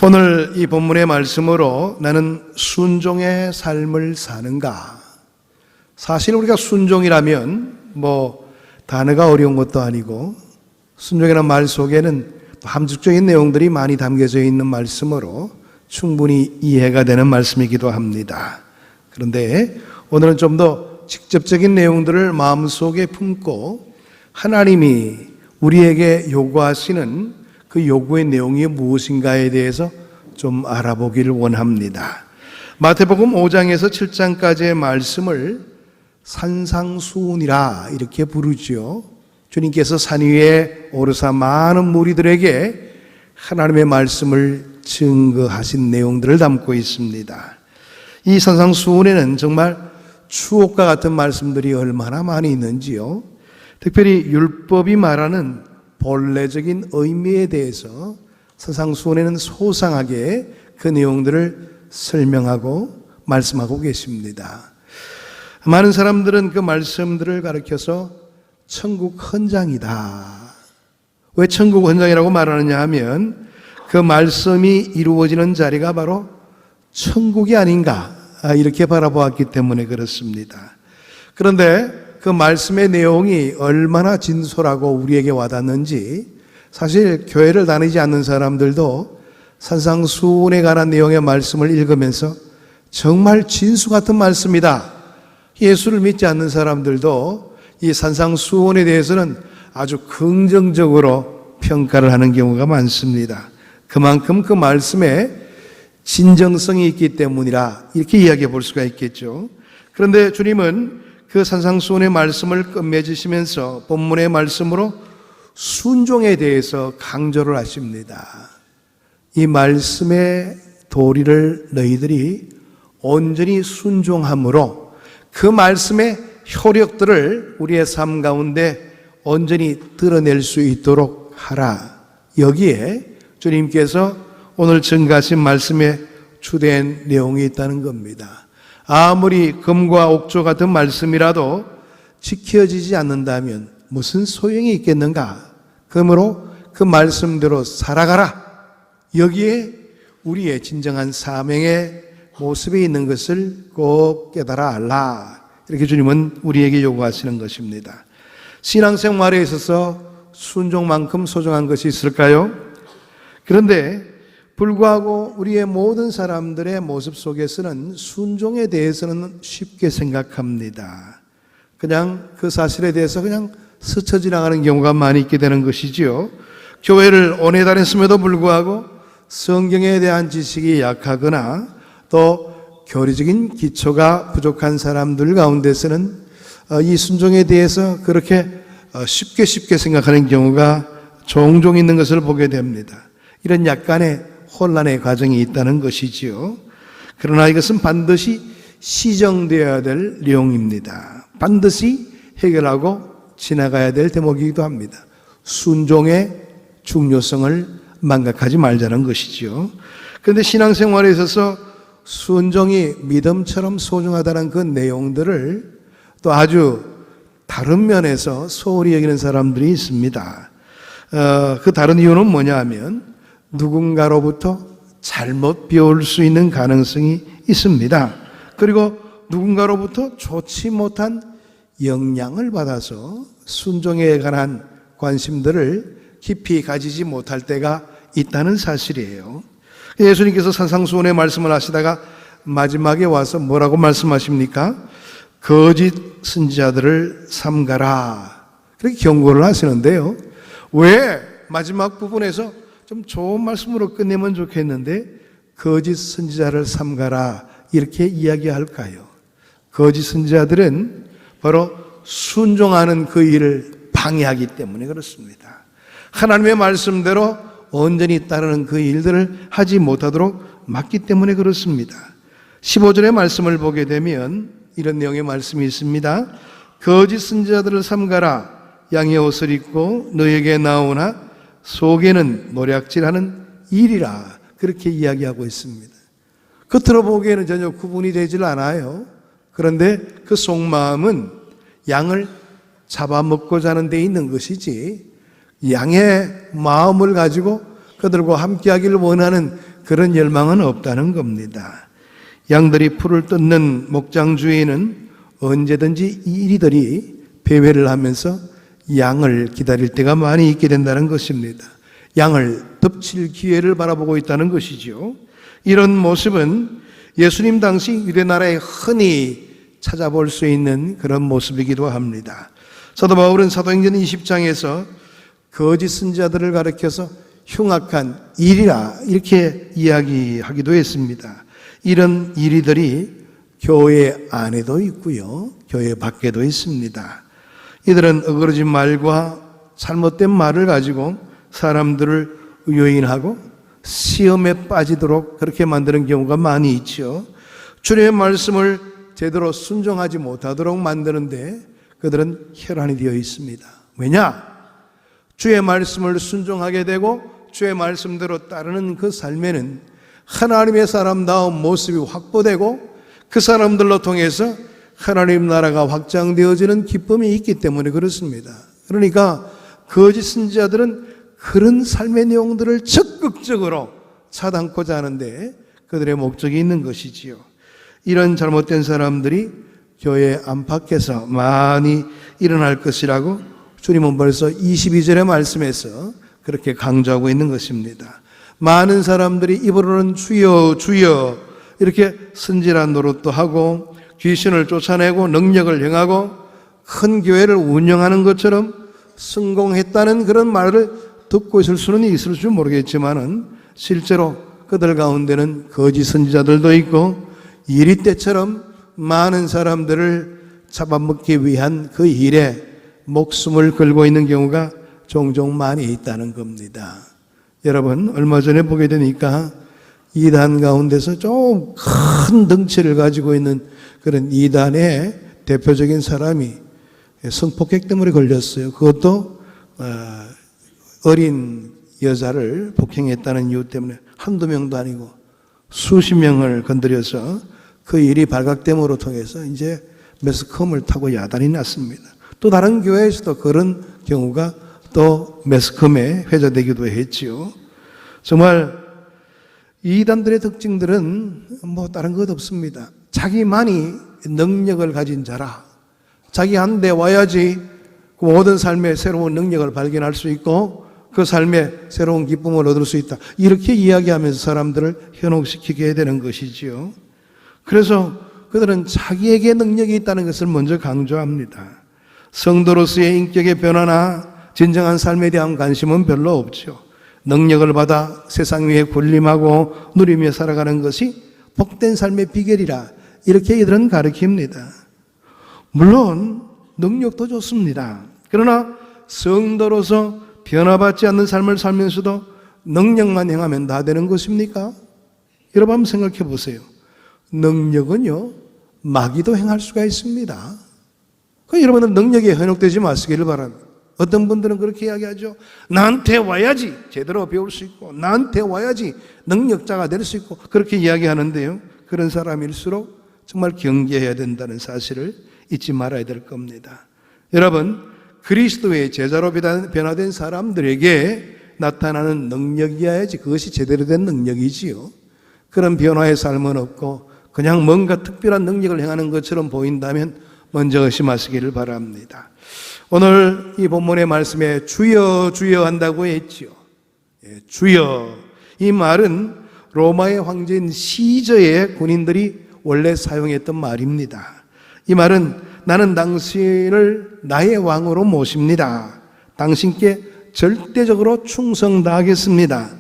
오늘 이 본문의 말씀으로 나는 순종의 삶을 사는가? 사실 우리가 순종이라면 단어가 어려운 것도 아니고 순종이라는 말 속에는 함축적인 내용들이 많이 담겨져 있는 말씀으로 충분히 이해가 되는 말씀이기도 합니다. 그런데 오늘은 좀 더 직접적인 내용들을 마음속에 품고 하나님이 우리에게 요구하시는 그 요구의 내용이 무엇인가에 대해서 좀 알아보기를 원합니다. 마태복음 5장에서 7장까지의 말씀을 산상수훈이라 이렇게 부르지요. 주님께서 산 위에 오르사 많은 무리들에게 하나님의 말씀을 증거하신 내용들을 담고 있습니다. 이 산상수훈에는 정말 추억과 같은 말씀들이 얼마나 많이 있는지요. 특별히 율법이 말하는 본래적인 의미에 대해서 산상수훈에는 소상하게 그 내용들을 설명하고 말씀하고 계십니다. 많은 사람들은 그 말씀들을 가리켜서 천국 헌장이다. 왜 천국 헌장이라고 말하느냐 하면 그 말씀이 이루어지는 자리가 바로 천국이 아닌가 이렇게 바라보았기 때문에 그렇습니다. 그런데 그 말씀의 내용이 얼마나 진솔하고 우리에게 와닿는지 사실 교회를 다니지 않는 사람들도 산상수훈에 관한 내용의 말씀을 읽으면서 정말 진수 같은 말씀이다. 예수를 믿지 않는 사람들도 이 산상수훈에 대해서는 아주 긍정적으로 평가를 하는 경우가 많습니다. 그만큼 그 말씀에 진정성이 있기 때문이라 이렇게 이야기해 볼 수가 있겠죠. 그런데 주님은 그 산상수훈의 말씀을 끝맺으시면서 본문의 말씀으로 순종에 대해서 강조를 하십니다. 이 말씀의 도리를 너희들이 온전히 순종함으로 그 말씀의 효력들을 우리의 삶 가운데 온전히 드러낼 수 있도록 하라. 여기에 주님께서 오늘 증가하신 말씀에 주된 내용이 있다는 겁니다. 아무리 금과 옥조 같은 말씀이라도 지켜지지 않는다면 무슨 소용이 있겠는가? 그러므로 그 말씀대로 살아가라. 여기에 우리의 진정한 사명의 모습이 있는 것을 꼭 깨달아 알라. 이렇게 주님은 우리에게 요구하시는 것입니다. 신앙생활에 있어서 순종만큼 소중한 것이 있을까요? 그런데 불구하고 우리의 모든 사람들의 모습 속에서는 순종에 대해서는 쉽게 생각합니다. 그냥 그 사실에 대해서 그냥 스쳐 지나가는 경우가 많이 있게 되는 것이지요. 교회를 오래 다녔음에도 불구하고 성경에 대한 지식이 약하거나 또 교리적인 기초가 부족한 사람들 가운데서는 이 순종에 대해서 그렇게 쉽게 생각하는 경우가 종종 있는 것을 보게 됩니다. 이런 약간의 혼란의 과정이 있다는 것이지요. 그러나 이것은 반드시 시정되어야 될 내용입니다. 반드시 해결하고 지나가야 될 대목이기도 합니다. 순종의 중요성을 망각하지 말자는 것이지요. 그런데 신앙생활에 있어서 순종이 믿음처럼 소중하다는 그 내용들을 또 아주 다른 면에서 소홀히 여기는 사람들이 있습니다. 그 다른 이유는 뭐냐 하면 누군가로부터 잘못 배울 수 있는 가능성이 있습니다. 그리고 누군가로부터 좋지 못한 영향을 받아서 순종에 관한 관심들을 깊이 가지지 못할 때가 있다는 사실이에요. 예수님께서 산상수훈의 말씀을 하시다가 마지막에 와서 뭐라고 말씀하십니까? 거짓 선지자들을 삼가라. 그렇게 경고를 하시는데요. 왜 마지막 부분에서 좀 좋은 말씀으로 끝내면 좋겠는데 거짓 선지자를 삼가라 이렇게 이야기할까요? 거짓 선지자들은 바로 순종하는 그 일을 방해하기 때문에 그렇습니다. 하나님의 말씀대로 온전히 따르는 그 일들을 하지 못하도록 막기 때문에 그렇습니다. 15절의 말씀을 보게 되면 이런 내용의 말씀이 있습니다. 거짓 선지자들을 삼가라. 양의 옷을 입고 너에게 나오나 속에는 노략질하는 일이라 그렇게 이야기하고 있습니다. 겉으로 보기에는 전혀 구분이 되질 않아요. 그런데 그 속마음은 양을 잡아먹고자 하는 데 있는 것이지 양의 마음을 가지고 그들과 함께하기를 원하는 그런 열망은 없다는 겁니다. 양들이 풀을 뜯는 목장 주인은 언제든지 이리들이 배회를 하면서 양을 기다릴 때가 많이 있게 된다는 것입니다. 양을 덮칠 기회를 바라보고 있다는 것이죠. 이런 모습은 예수님 당시 유대 나라에 흔히 찾아볼 수 있는 그런 모습이기도 합니다. 사도 바울은 사도행전 20장에서 거짓 선지자들을 가리켜서 흉악한 일이라 이렇게 이야기하기도 했습니다. 이런 이리들이 교회 안에도 있고요, 교회 밖에도 있습니다. 이들은 어그러진 말과 잘못된 말을 가지고 사람들을 유인하고 시험에 빠지도록 그렇게 만드는 경우가 많이 있죠. 주님의 말씀을 제대로 순종하지 못하도록 만드는데 그들은 혈안이 되어 있습니다. 왜냐? 주의 말씀을 순종하게 되고 주의 말씀대로 따르는 그 삶에는 하나님의 사람다운 모습이 확보되고 그 사람들로 통해서 하나님 나라가 확장되어지는 기쁨이 있기 때문에 그렇습니다. 그러니까 거짓 선지자들은 그런 삶의 내용들을 적극적으로 차단하고자 하는데 그들의 목적이 있는 것이지요. 이런 잘못된 사람들이 교회 안팎에서 많이 일어날 것이라고 주님은 벌써 22절의 말씀에서 그렇게 강조하고 있는 것입니다. 많은 사람들이 입으로는 주여 주여 이렇게 선지란 노릇도 하고 귀신을 쫓아내고 능력을 행하고 큰 교회를 운영하는 것처럼 성공했다는 그런 말을 듣고 있을 수는 있을지 모르겠지만은 실제로 그들 가운데는 거짓 선지자들도 있고 이리 때처럼 많은 사람들을 잡아먹기 위한 그 일에 목숨을 걸고 있는 경우가 종종 많이 있다는 겁니다. 여러분, 얼마 전에 보게 되니까 이단 가운데서 좀 큰 덩치를 가지고 있는 그런 이단의 대표적인 사람이 성폭행 때문에 걸렸어요. 그것도 어린 여자를 폭행했다는 이유 때문에 한두 명도 아니고 수십 명을 건드려서 그 일이 발각됨으로 통해서 이제 매스컴을 타고 야단이 났습니다. 또 다른 교회에서도 그런 경우가 또 매스컴에 회자되기도 했지요. 정말 이단들의 특징들은 뭐 다른 것 없습니다. 자기만이 능력을 가진 자라. 자기한테 와야지 그 모든 삶의 새로운 능력을 발견할 수 있고 그 삶의 새로운 기쁨을 얻을 수 있다. 이렇게 이야기하면서 사람들을 현혹시키게 되는 것이지요. 그래서 그들은 자기에게 능력이 있다는 것을 먼저 강조합니다. 성도로서의 인격의 변화나 진정한 삶에 대한 관심은 별로 없죠. 능력을 받아 세상 위에 군림하고 누리며 살아가는 것이 복된 삶의 비결이라 이렇게 이들은 가르칩니다. 물론 능력도 좋습니다. 그러나 성도로서 변화받지 않는 삶을 살면서도 능력만 행하면 다 되는 것입니까? 여러분 한번 생각해 보세요. 능력은요, 마귀도 행할 수가 있습니다. 여러분은 능력에 현혹되지 마시기를 바랍니다. 어떤 분들은 그렇게 이야기하죠. 나한테 와야지 제대로 배울 수 있고 나한테 와야지 능력자가 될 수 있고 그렇게 이야기하는데요. 그런 사람일수록 정말 경계해야 된다는 사실을 잊지 말아야 될 겁니다. 여러분, 그리스도의 제자로 변화된 사람들에게 나타나는 능력이어야지 그것이 제대로 된 능력이지요. 그런 변화의 삶은 없고 그냥 뭔가 특별한 능력을 행하는 것처럼 보인다면 먼저 의심하시기를 바랍니다. 오늘 이 본문의 말씀에 주여 주여 한다고 했지요. 주여, 이 말은 로마의 황제인 시저의 군인들이 원래 사용했던 말입니다. 이 말은 나는 당신을 나의 왕으로 모십니다. 당신께 절대적으로 충성 다하겠습니다.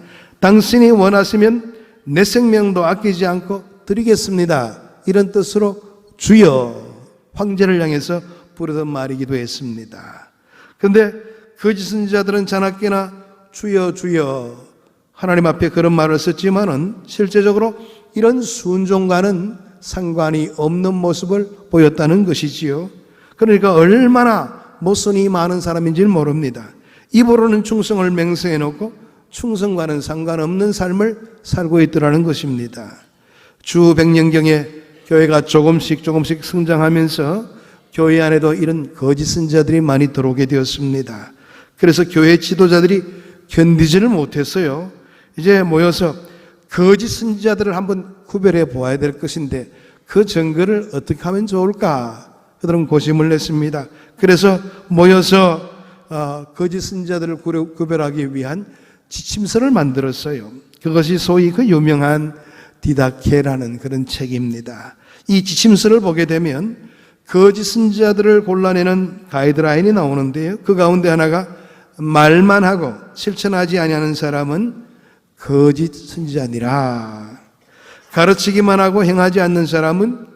당신이 원하시면 내 생명도 아끼지 않고 드리겠습니다. 이런 뜻으로 주여, 황제를 향해서 부르던 말이기도 했습니다. 그런데 거짓 선지자들은 자나깨나 주여 주여 하나님 앞에 그런 말을 썼지만은 실제적으로 이런 순종과는 상관이 없는 모습을 보였다는 것이지요. 그러니까 얼마나 모순이 많은 사람인지를 모릅니다. 입으로는 충성을 맹세해 놓고 충성과는 상관없는 삶을 살고 있더라는 것입니다. 주 100년경에 교회가 조금씩 성장하면서 교회 안에도 이런 거짓 선지자들이 많이 들어오게 되었습니다. 그래서 교회 지도자들이 견디지를 못했어요. 이제 모여서 거짓 선지자들을 한번 구별해 보아야 될 것인데 그 증거를 어떻게 하면 좋을까? 그들은 고심을 냈습니다. 그래서 모여서 거짓 선지자들을 구별하기 위한 지침서를 만들었어요. 그것이 소위 그 유명한 디다케라는 그런 책입니다. 이 지침서를 보게 되면 거짓 선지자들을 골라내는 가이드라인이 나오는데요. 그 가운데 하나가 말만 하고 실천하지 아니하는 사람은 거짓 선지자니라. 가르치기만 하고 행하지 않는 사람은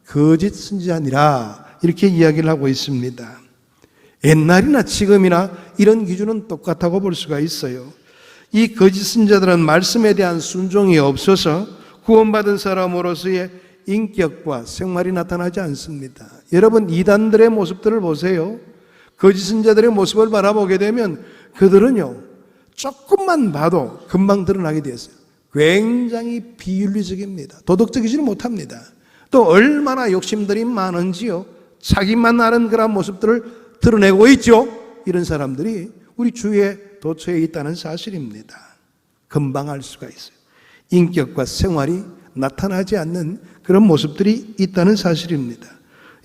거짓 선지자니라. 이렇게 이야기를 하고 있습니다. 옛날이나 지금이나 이런 기준은 똑같다고 볼 수가 있어요. 이 거짓 선지자들은 말씀에 대한 순종이 없어서 구원받은 사람으로서의 인격과 생활이 나타나지 않습니다. 여러분, 이단들의 모습들을 보세요. 거짓 선지자들의 모습을 바라보게 되면 그들은요, 조금만 봐도 금방 드러나게 되었어요. 굉장히 비윤리적입니다. 도덕적이지는 못합니다. 또 얼마나 욕심들이 많은지요. 자기만 아는 그런 모습들을 드러내고 있죠. 이런 사람들이 우리 주위에 도처에 있다는 사실입니다. 금방 알 수가 있어요. 인격과 생활이 나타나지 않는 그런 모습들이 있다는 사실입니다.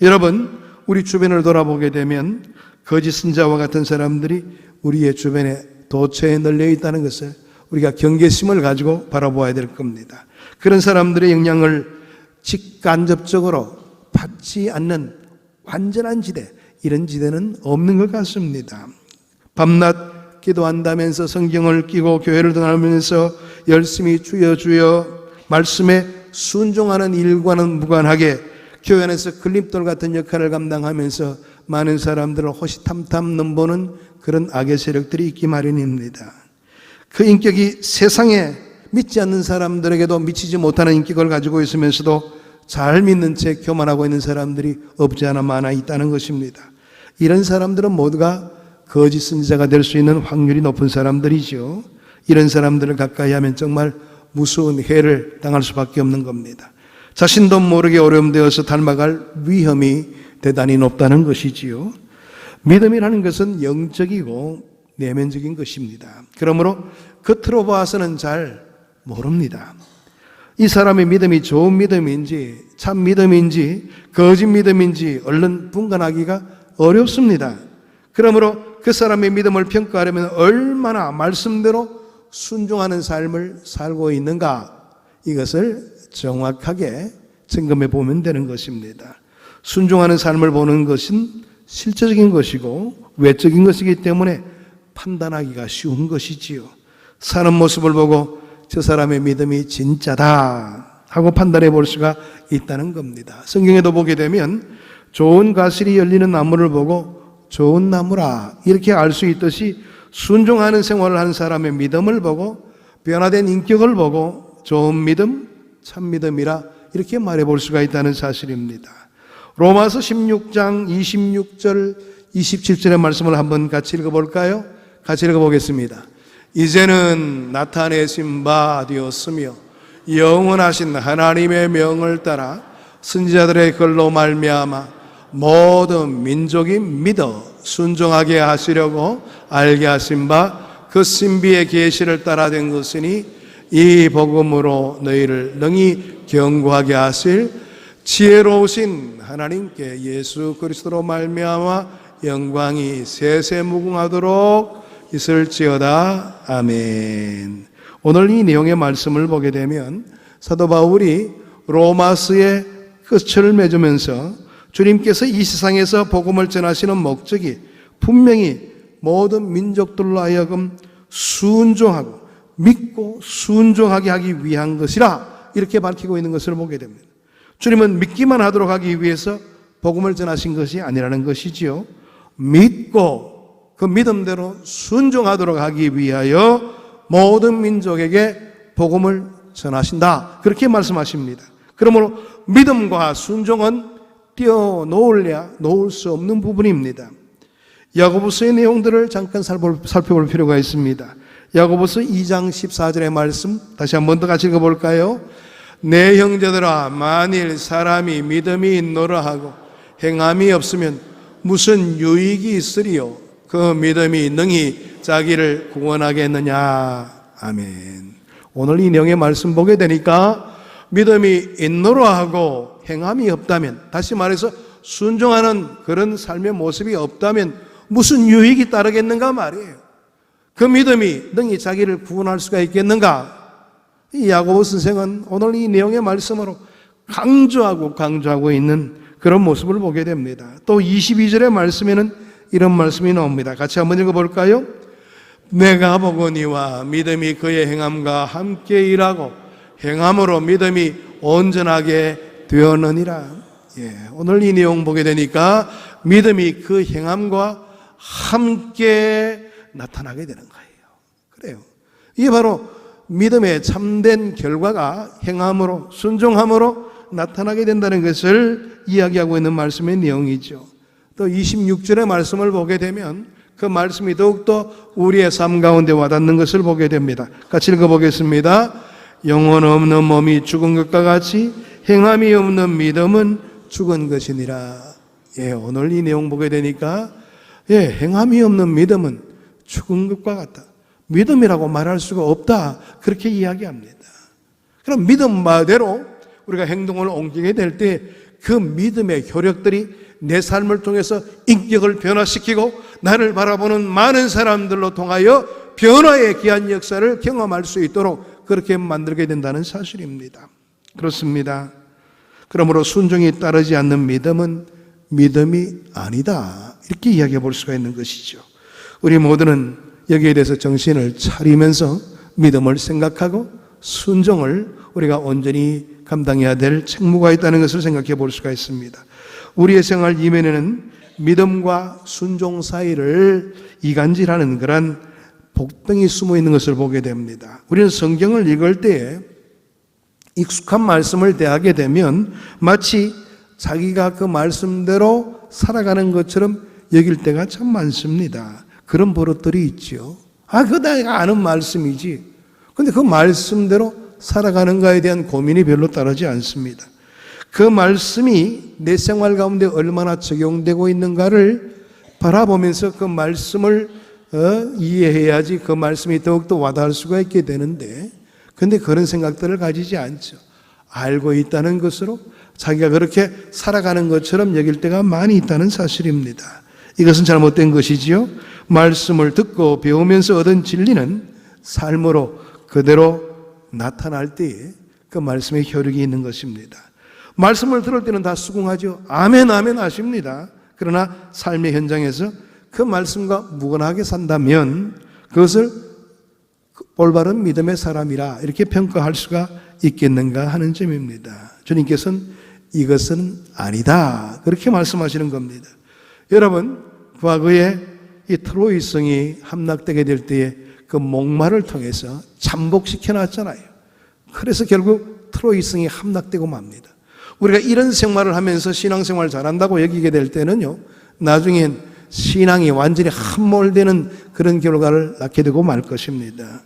여러분, 우리 주변을 돌아보게 되면 거짓 선지자와 같은 사람들이 우리의 주변에 도처에 널려 있다는 것을 우리가 경계심을 가지고 바라보아야 될 겁니다. 그런 사람들의 영향을 직간접적으로 받지 않는 완전한 지대, 이런 지대는 없는 것 같습니다. 밤낮 기도한다면서 성경을 끼고 교회를 다니면서 열심히 주여 주여 말씀에 순종하는 일과는 무관하게 교회 안에서 걸림돌 같은 역할을 감당하면서 많은 사람들을 호시탐탐 넘보는 그런 악의 세력들이 있기 마련입니다. 그 인격이 세상에 믿지 않는 사람들에게도 미치지 못하는 인격을 가지고 있으면서도 잘 믿는 채 교만하고 있는 사람들이 없지 않아 많아 있다는 것입니다. 이런 사람들은 모두가 거짓 선지자가 될 수 있는 확률이 높은 사람들이죠. 이런 사람들을 가까이 하면 정말 무서운 해를 당할 수밖에 없는 겁니다. 자신도 모르게 오염되어서 닮아갈 위험이 대단히 높다는 것이지요. 믿음이라는 것은 영적이고 내면적인 것입니다. 그러므로 겉으로 봐서는 잘 모릅니다. 이 사람의 믿음이 좋은 믿음인지 참 믿음인지 거짓 믿음인지 얼른 분간하기가 어렵습니다. 그러므로 그 사람의 믿음을 평가하려면 얼마나 말씀대로 순종하는 삶을 살고 있는가, 이것을 정확하게 점검해 보면 되는 것입니다. 순종하는 삶을 보는 것은 실제적인 것이고 외적인 것이기 때문에 판단하기가 쉬운 것이지요. 사는 모습을 보고 저 사람의 믿음이 진짜다 하고 판단해 볼 수가 있다는 겁니다. 성경에도 보게 되면 좋은 과실이 열리는 나무를 보고 좋은 나무라 이렇게 알 수 있듯이 순종하는 생활을 하는 사람의 믿음을 보고 변화된 인격을 보고 좋은 믿음, 참 믿음이라 이렇게 말해 볼 수가 있다는 사실입니다. 로마서 16장 26절 27절의 말씀을 한번 같이 읽어볼까요? 같이 읽어보겠습니다. 이제는 나타내신 바 되었으며 영원하신 하나님의 명을 따라 선지자들의 글로 말미암아 모든 민족이 믿어 순종하게 하시려고 알게 하신 바 그 신비의 계시를 따라 된 것이니 이 복음으로 너희를 능히 견고하게 하실 지혜로우신 하나님께 예수 그리스도로 말미암아 영광이 세세무궁하도록 있을지어다. 아멘. 오늘 이 내용의 말씀을 보게 되면 사도 바울이 로마서의 끝을 맺으면서 주님께서 이 세상에서 복음을 전하시는 목적이 분명히 모든 민족들로 하여금 순종하고 믿고 순종하게 하기 위한 것이라 이렇게 밝히고 있는 것을 보게 됩니다. 주님은 믿기만 하도록 하기 위해서 복음을 전하신 것이 아니라는 것이지요. 믿고 그 믿음대로 순종하도록 하기 위하여 모든 민족에게 복음을 전하신다. 그렇게 말씀하십니다. 그러므로 믿음과 순종은 떼어놓으려 놓을 수 없는 부분입니다. 야고보서의 내용들을 잠깐 살펴볼 필요가 있습니다. 야고보서 2장 14절의 말씀 다시 한 번 더 같이 읽어볼까요? 내 형제들아 만일 사람이 믿음이 있노라 하고 행함이 없으면 무슨 유익이 있으리요? 그 믿음이 능히 자기를 구원하겠느냐? 아멘. 오늘 이 내용의 말씀 보게 되니까 믿음이 있노라 하고 행함이 없다면, 다시 말해서 순종하는 그런 삶의 모습이 없다면 무슨 유익이 따르겠는가 말이에요. 그 믿음이 능히 자기를 구원할 수가 있겠는가? 이 야고보 선생은 오늘 이 내용의 말씀으로 강조하고 있는 그런 모습을 보게 됩니다. 또 22절의 말씀에는 이런 말씀이 나옵니다. 같이 한번 읽어볼까요? 내가 보거니와 믿음이 그의 행함과 함께 일하고 행함으로 믿음이 온전하게 되었느니라. 오늘 이 내용 보게 되니까 믿음이 그 행함과 함께 나타나게 되는 거예요. 그래요. 이게 바로 믿음의 참된 결과가 행함으로, 순종함으로 나타나게 된다는 것을 이야기하고 있는 말씀의 내용이죠. 또 26절의 말씀을 보게 되면 그 말씀이 더욱더 우리의 삶 가운데 와닿는 것을 보게 됩니다. 같이 읽어보겠습니다. 영혼 없는 몸이 죽은 것과 같이 행함이 없는 믿음은 죽은 것이니라. 오늘 이 내용 보게 되니까 행함이 없는 믿음은 죽은 것과 같다. 믿음이라고 말할 수가 없다. 그렇게 이야기합니다. 그럼 믿음마대로 우리가 행동을 옮기게 될 때 그 믿음의 효력들이 내 삶을 통해서 인격을 변화시키고 나를 바라보는 많은 사람들로 통하여 변화의 귀한 역사를 경험할 수 있도록 그렇게 만들게 된다는 사실입니다. 그렇습니다. 그러므로 순종이 따르지 않는 믿음은 믿음이 아니다. 이렇게 이야기해 볼 수가 있는 것이죠. 우리 모두는 여기에 대해서 정신을 차리면서 믿음을 생각하고 순종을 우리가 온전히 감당해야 될 책무가 있다는 것을 생각해 볼 수가 있습니다. 우리의 생활 이면에는 믿음과 순종 사이를 이간질하는 그런 복병이 숨어 있는 것을 보게 됩니다. 우리는 성경을 읽을 때에 익숙한 말씀을 대하게 되면 마치 자기가 그 말씀대로 살아가는 것처럼 여길 때가 참 많습니다. 그런 버릇들이 있죠. 그거 내가 아는 말씀이지. 근데 그 말씀대로 살아가는가에 대한 고민이 별로 따르지 않습니다. 그 말씀이 내 생활 가운데 얼마나 적용되고 있는가를 바라보면서 그 말씀을 이해해야지 그 말씀이 더욱더 와닿을 수가 있게 되는데, 근데 그런 생각들을 가지지 않죠. 알고 있다는 것으로 자기가 그렇게 살아가는 것처럼 여길 때가 많이 있다는 사실입니다. 이것은 잘못된 것이지요. 말씀을 듣고 배우면서 얻은 진리는 삶으로 그대로 나타날 때에 그 말씀의 효력이 있는 것입니다. 말씀을 들을 때는 다 수긍하죠. 아멘 아멘 하십니다. 그러나 삶의 현장에서 그 말씀과 무관하게 산다면 그것을 올바른 믿음의 사람이라 이렇게 평가할 수가 있겠는가 하는 점입니다. 주님께서는 이것은 아니다 그렇게 말씀하시는 겁니다. 여러분, 과거에 이 트로이성이 함락되게 될 때에 그 목마를 통해서 잠복시켜 놨잖아요. 그래서 결국 트로이성이 함락되고 맙니다. 우리가 이런 생활을 하면서 신앙생활 잘한다고 여기게 될 때는요, 나중엔 신앙이 완전히 함몰되는 그런 결과를 낳게 되고 말 것입니다.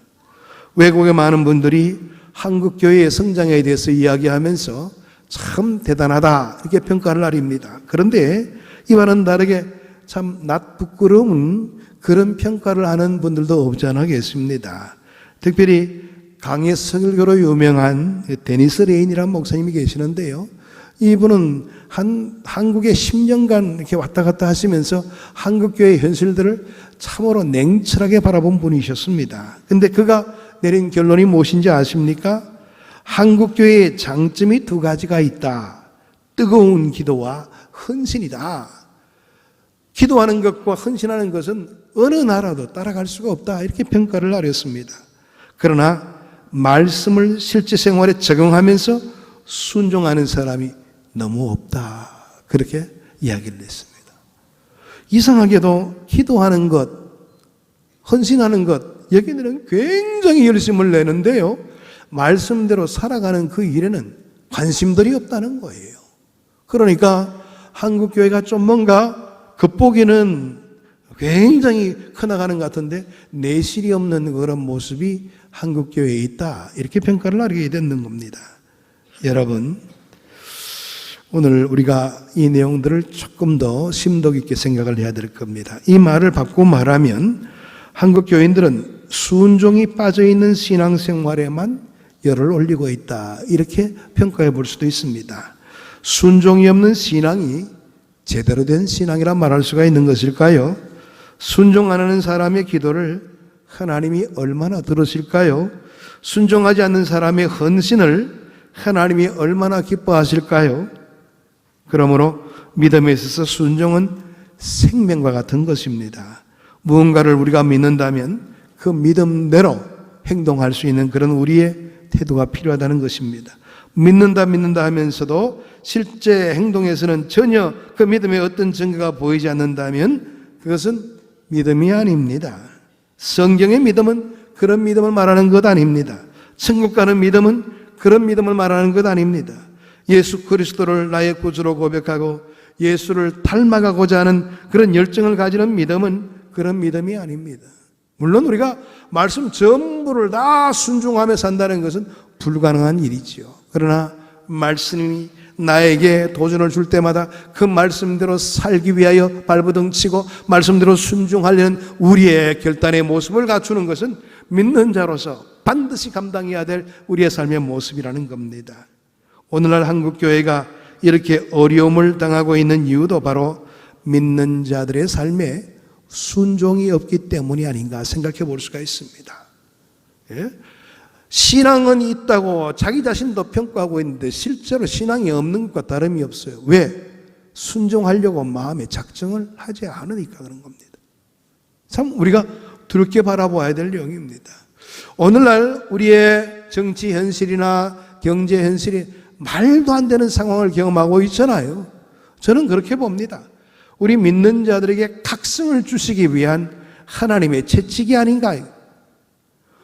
외국의 많은 분들이 한국 교회의 성장에 대해서 이야기하면서 참 대단하다 이렇게 평가할 날입니다. 그런데 이와는 다르게 참 낯부끄러운 그런 평가를 하는 분들도 없지 않아 계십니다. 특별히 강의 설교로 유명한 데니스 레인이라는 목사님이 계시는데요. 이분은 한국에 10년간 이렇게 왔다 갔다 하시면서 한국교회의 현실들을 참으로 냉철하게 바라본 분이셨습니다. 근데 그가 내린 결론이 무엇인지 아십니까? 한국교회의 장점이 두 가지가 있다. 뜨거운 기도와 헌신이다. 기도하는 것과 헌신하는 것은 어느 나라도 따라갈 수가 없다. 이렇게 평가를 하렸습니다. 그러나 말씀을 실제 생활에 적용하면서 순종하는 사람이 너무 없다. 그렇게 이야기를 했습니다. 이상하게도 기도하는 것, 헌신하는 것, 여기는 굉장히 열심을 내는데요. 말씀대로 살아가는 그 일에는 관심들이 없다는 거예요. 그러니까 한국교회가 좀 뭔가 겉보기는 굉장히 커나가는 것 같은데 내실이 없는 그런 모습이 한국교회에 있다. 이렇게 평가를 하게 되는 겁니다. 여러분, 오늘 우리가 이 내용들을 조금 더 심도 깊게 생각을 해야 될 겁니다. 이 말을 바꾸고 말하면 한국 교인들은 순종이 빠져있는 신앙생활에만 열을 올리고 있다, 이렇게 평가해 볼 수도 있습니다. 순종이 없는 신앙이 제대로 된 신앙이라 말할 수가 있는 것일까요? 순종 안 하는 사람의 기도를 하나님이 얼마나 들으실까요? 순종하지 않는 사람의 헌신을 하나님이 얼마나 기뻐하실까요? 그러므로 믿음에 있어서 순종은 생명과 같은 것입니다. 무언가를 우리가 믿는다면 그 믿음대로 행동할 수 있는 그런 우리의 태도가 필요하다는 것입니다. 믿는다 하면서도 실제 행동에서는 전혀 그 믿음의 어떤 증거가 보이지 않는다면 그것은 믿음이 아닙니다. 성경의 믿음은 그런 믿음을 말하는 것 아닙니다. 천국 가는 믿음은 그런 믿음을 말하는 것 아닙니다. 예수 그리스도를 나의 구주로 고백하고 예수를 닮아가고자 하는 그런 열정을 가지는 믿음은 그런 믿음이 아닙니다. 물론 우리가 말씀 전부를 다 순종하며 산다는 것은 불가능한 일이지요. 그러나 말씀이 나에게 도전을 줄 때마다 그 말씀대로 살기 위하여 발버둥 치고 말씀대로 순종하려는 우리의 결단의 모습을 갖추는 것은 믿는 자로서 반드시 감당해야 될 우리의 삶의 모습이라는 겁니다. 오늘날 한국교회가 이렇게 어려움을 당하고 있는 이유도 바로 믿는 자들의 삶에 순종이 없기 때문이 아닌가 생각해 볼 수가 있습니다. 예? 신앙은 있다고 자기 자신도 평가하고 있는데 실제로 신앙이 없는 것과 다름이 없어요. 왜? 순종하려고 마음에 작정을 하지 않으니까 그런 겁니다. 참 우리가 두렵게 바라보아야 될 내용입니다. 오늘날 우리의 정치 현실이나 경제 현실이 말도 안 되는 상황을 경험하고 있잖아요. 저는 그렇게 봅니다. 우리 믿는 자들에게 각성을 주시기 위한 하나님의 채찍이 아닌가요?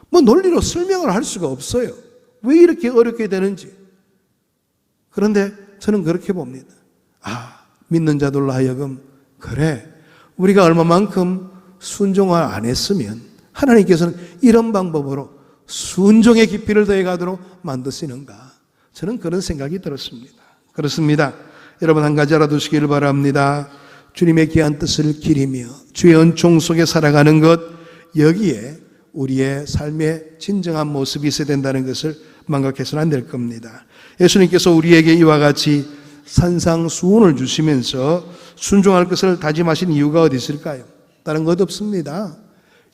뭐 논리로 설명을 할 수가 없어요. 왜 이렇게 어렵게 되는지. 그런데 저는 그렇게 봅니다. 믿는 자들로 하여금 그래, 우리가 얼마만큼 순종을 안 했으면 하나님께서는 이런 방법으로 순종의 깊이를 더해가도록 만드시는가. 저는 그런 생각이 들었습니다. 그렇습니다. 여러분 한 가지 알아두시기를 바랍니다. 주님의 귀한 뜻을 기리며 주의 은총 속에 살아가는 것, 여기에 우리의 삶의 진정한 모습이 있어야 된다는 것을 망각해서는 안 될 겁니다. 예수님께서 우리에게 이와 같이 산상수훈을 주시면서 순종할 것을 다짐하신 이유가 어디 있을까요? 다른 것 없습니다.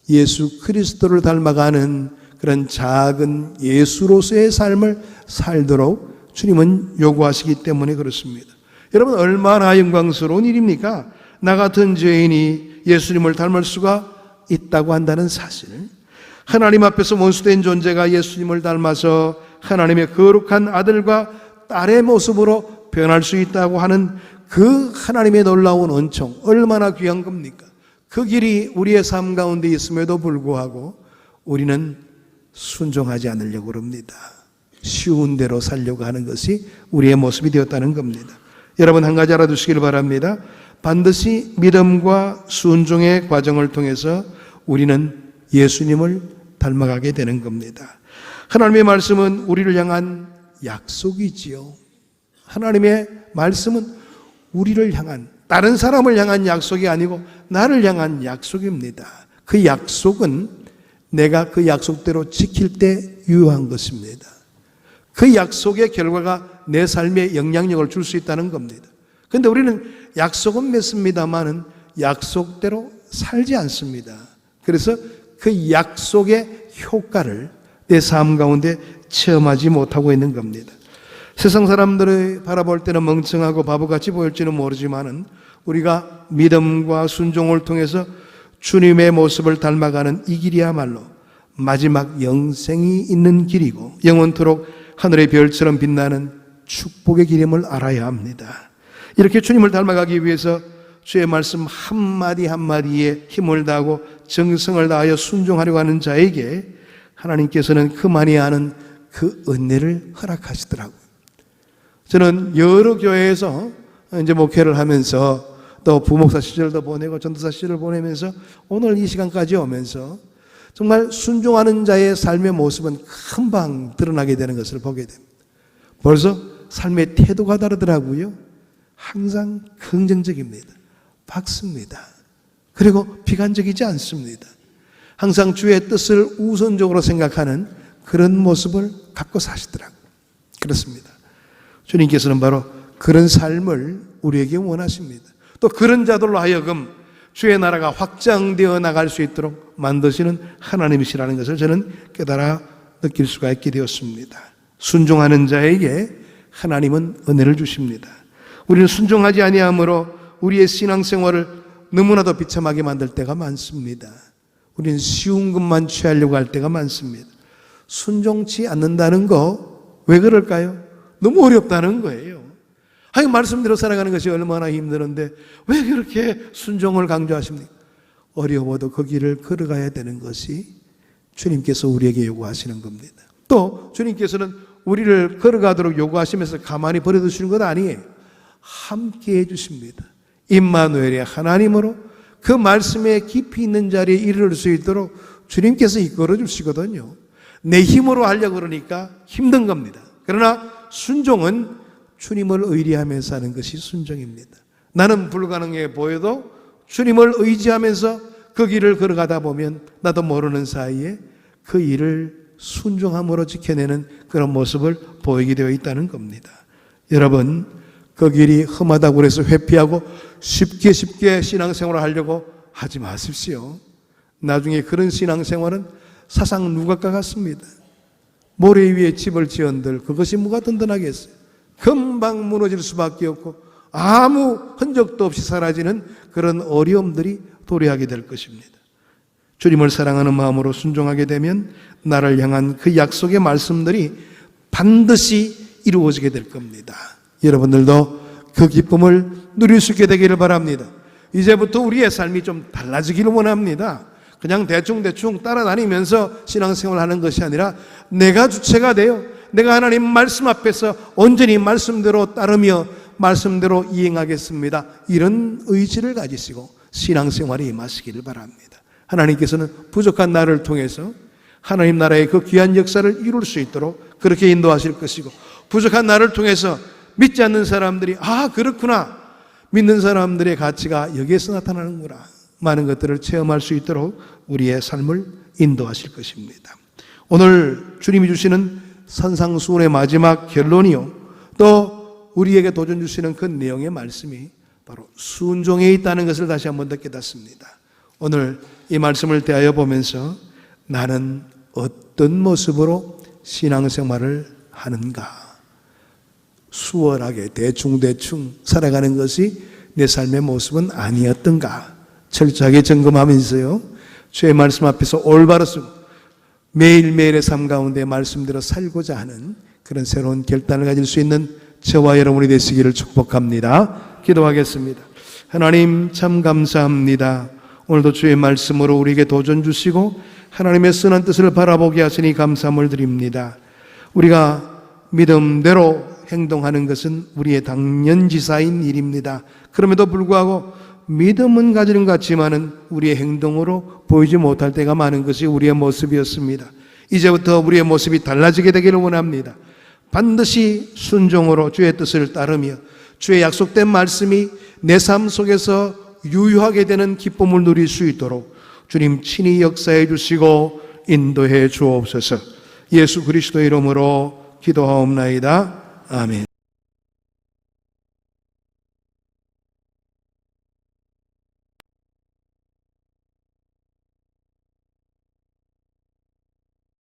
예수 그리스도를 닮아가는 그런 작은 예수로서의 삶을 살도록 주님은 요구하시기 때문에 그렇습니다. 여러분 얼마나 영광스러운 일입니까? 나 같은 죄인이 예수님을 닮을 수가 있다고 한다는 사실, 하나님 앞에서 원수된 존재가 예수님을 닮아서 하나님의 거룩한 아들과 딸의 모습으로 변할 수 있다고 하는 그 하나님의 놀라운 은총, 얼마나 귀한 겁니까? 그 길이 우리의 삶 가운데 있음에도 불구하고 우리는 순종하지 않으려고 합니다. 쉬운 대로 살려고 하는 것이 우리의 모습이 되었다는 겁니다. 여러분 한 가지 알아두시길 바랍니다. 반드시 믿음과 순종의 과정을 통해서 우리는 예수님을 닮아가게 되는 겁니다. 하나님의 말씀은 우리를 향한 약속이지요. 하나님의 말씀은 우리를 향한, 다른 사람을 향한 약속이 아니고 나를 향한 약속입니다. 그 약속은 내가 그 약속대로 지킬 때 유효한 것입니다. 그 약속의 결과가 내 삶에 영향력을 줄 수 있다는 겁니다. 그런데 우리는 약속은 맺습니다만은 약속대로 살지 않습니다. 그래서 그 약속의 효과를 내 삶 가운데 체험하지 못하고 있는 겁니다. 세상 사람들을 바라볼 때는 멍청하고 바보같이 보일지는 모르지만은 우리가 믿음과 순종을 통해서 주님의 모습을 닮아가는 이 길이야말로 마지막 영생이 있는 길이고 영원토록 하늘의 별처럼 빛나는 축복의 길임을 알아야 합니다. 이렇게 주님을 닮아가기 위해서 주의 말씀 한마디 한마디에 힘을 다하고 정성을 다하여 순종하려고 하는 자에게 하나님께서는 그만이 아는 그 은혜를 허락하시더라고요. 저는 여러 교회에서 이제 목회를 하면서 또 부목사 시절도 보내고 전도사 시절을 보내면서 오늘 이 시간까지 오면서 정말 순종하는 자의 삶의 모습은 금방 드러나게 되는 것을 보게 됩니다. 벌써 삶의 태도가 다르더라고요. 항상 긍정적입니다. 밝습니다. 그리고 비관적이지 않습니다. 항상 주의 뜻을 우선적으로 생각하는 그런 모습을 갖고 사시더라고요. 그렇습니다. 주님께서는 바로 그런 삶을 우리에게 원하십니다. 또 그런 자들로 하여금 주의 나라가 확장되어 나갈 수 있도록 만드시는 하나님이시라는 것을 저는 깨달아 느낄 수가 있게 되었습니다. 순종하는 자에게 하나님은 은혜를 주십니다. 우리는 순종하지 아니함으로 우리의 신앙생활을 너무나도 비참하게 만들 때가 많습니다. 우리는 쉬운 것만 취하려고 할 때가 많습니다. 순종치 않는다는 거 왜 그럴까요? 너무 어렵다는 거예요. 하여간 말씀대로 살아가는 것이 얼마나 힘드는데 왜 그렇게 순종을 강조하십니까? 어려워도 그 길을 걸어가야 되는 것이 주님께서 우리에게 요구하시는 겁니다. 또 주님께서는 우리를 걸어가도록 요구하시면서 가만히 버려두시는 것 아니에요. 함께 해주십니다. 임마누엘의 하나님으로 그 말씀에 깊이 있는 자리에 이르를 수 있도록 주님께서 이끌어 주시거든요. 내 힘으로 하려고 그러니까 힘든 겁니다. 그러나 순종은 주님을 의리하면서 하는 것이 순종입니다. 나는 불가능해 보여도 주님을 의지하면서 그 길을 걸어가다 보면 나도 모르는 사이에 그 일을 순종함으로 지켜내는 그런 모습을 보이게 되어 있다는 겁니다. 여러분, 그 길이 험하다고 해서 회피하고 쉽게 신앙생활을 하려고 하지 마십시오. 나중에 그런 신앙생활은 사상 누각과 같습니다. 모래 위에 집을 지은들 그것이 뭐가 든든하겠어요. 금방 무너질 수밖에 없고 아무 흔적도 없이 사라지는 그런 어려움들이 도래하게 될 것입니다. 주님을 사랑하는 마음으로 순종하게 되면 나를 향한 그 약속의 말씀들이 반드시 이루어지게 될 겁니다. 여러분들도 그 기쁨을 누릴 수 있게 되기를 바랍니다. 이제부터 우리의 삶이 좀 달라지기를 원합니다. 그냥 대충 따라다니면서 신앙생활을 하는 것이 아니라 내가 주체가 되어 내가 하나님 말씀 앞에서 온전히 말씀대로 따르며 말씀대로 이행하겠습니다. 이런 의지를 가지시고 신앙생활에 임하시기를 바랍니다. 하나님께서는 부족한 나를 통해서 하나님 나라의 그 귀한 역사를 이룰 수 있도록 그렇게 인도하실 것이고, 부족한 나를 통해서 믿지 않는 사람들이 그렇구나, 믿는 사람들의 가치가 여기에서 나타나는구나, 많은 것들을 체험할 수 있도록 우리의 삶을 인도하실 것입니다. 오늘 주님이 주시는 산상수훈의 마지막 결론이요, 또 우리에게 도전 주시는 그 내용의 말씀이 바로 순종에 있다는 것을 다시 한번 더 깨닫습니다. 오늘 이 말씀을 대하여 보면서 나는 어떤 모습으로 신앙생활을 하는가, 수월하게 대충 살아가는 것이 내 삶의 모습은 아니었던가 철저하게 점검하면서요, 주의 말씀 앞에서 올바로 매일매일의 삶 가운데 말씀대로 살고자 하는 그런 새로운 결단을 가질 수 있는 저와 여러분이 되시기를 축복합니다. 기도하겠습니다. 하나님 참 감사합니다. 오늘도 주의 말씀으로 우리에게 도전 주시고 하나님의 선한 뜻을 바라보게 하시니 감사함을 드립니다. 우리가 믿음대로 행동하는 것은 우리의 당연지사인 일입니다. 그럼에도 불구하고 믿음은 가지는 것 같지만은 우리의 행동으로 보이지 못할 때가 많은 것이 우리의 모습이었습니다. 이제부터 우리의 모습이 달라지게 되기를 원합니다. 반드시 순종으로 주의 뜻을 따르며 주의 약속된 말씀이 내 삶 속에서 유효하게 되는 기쁨을 누릴 수 있도록 주님 친히 역사해 주시고 인도해 주옵소서. 예수 그리스도의 이름으로 기도하옵나이다. 아멘.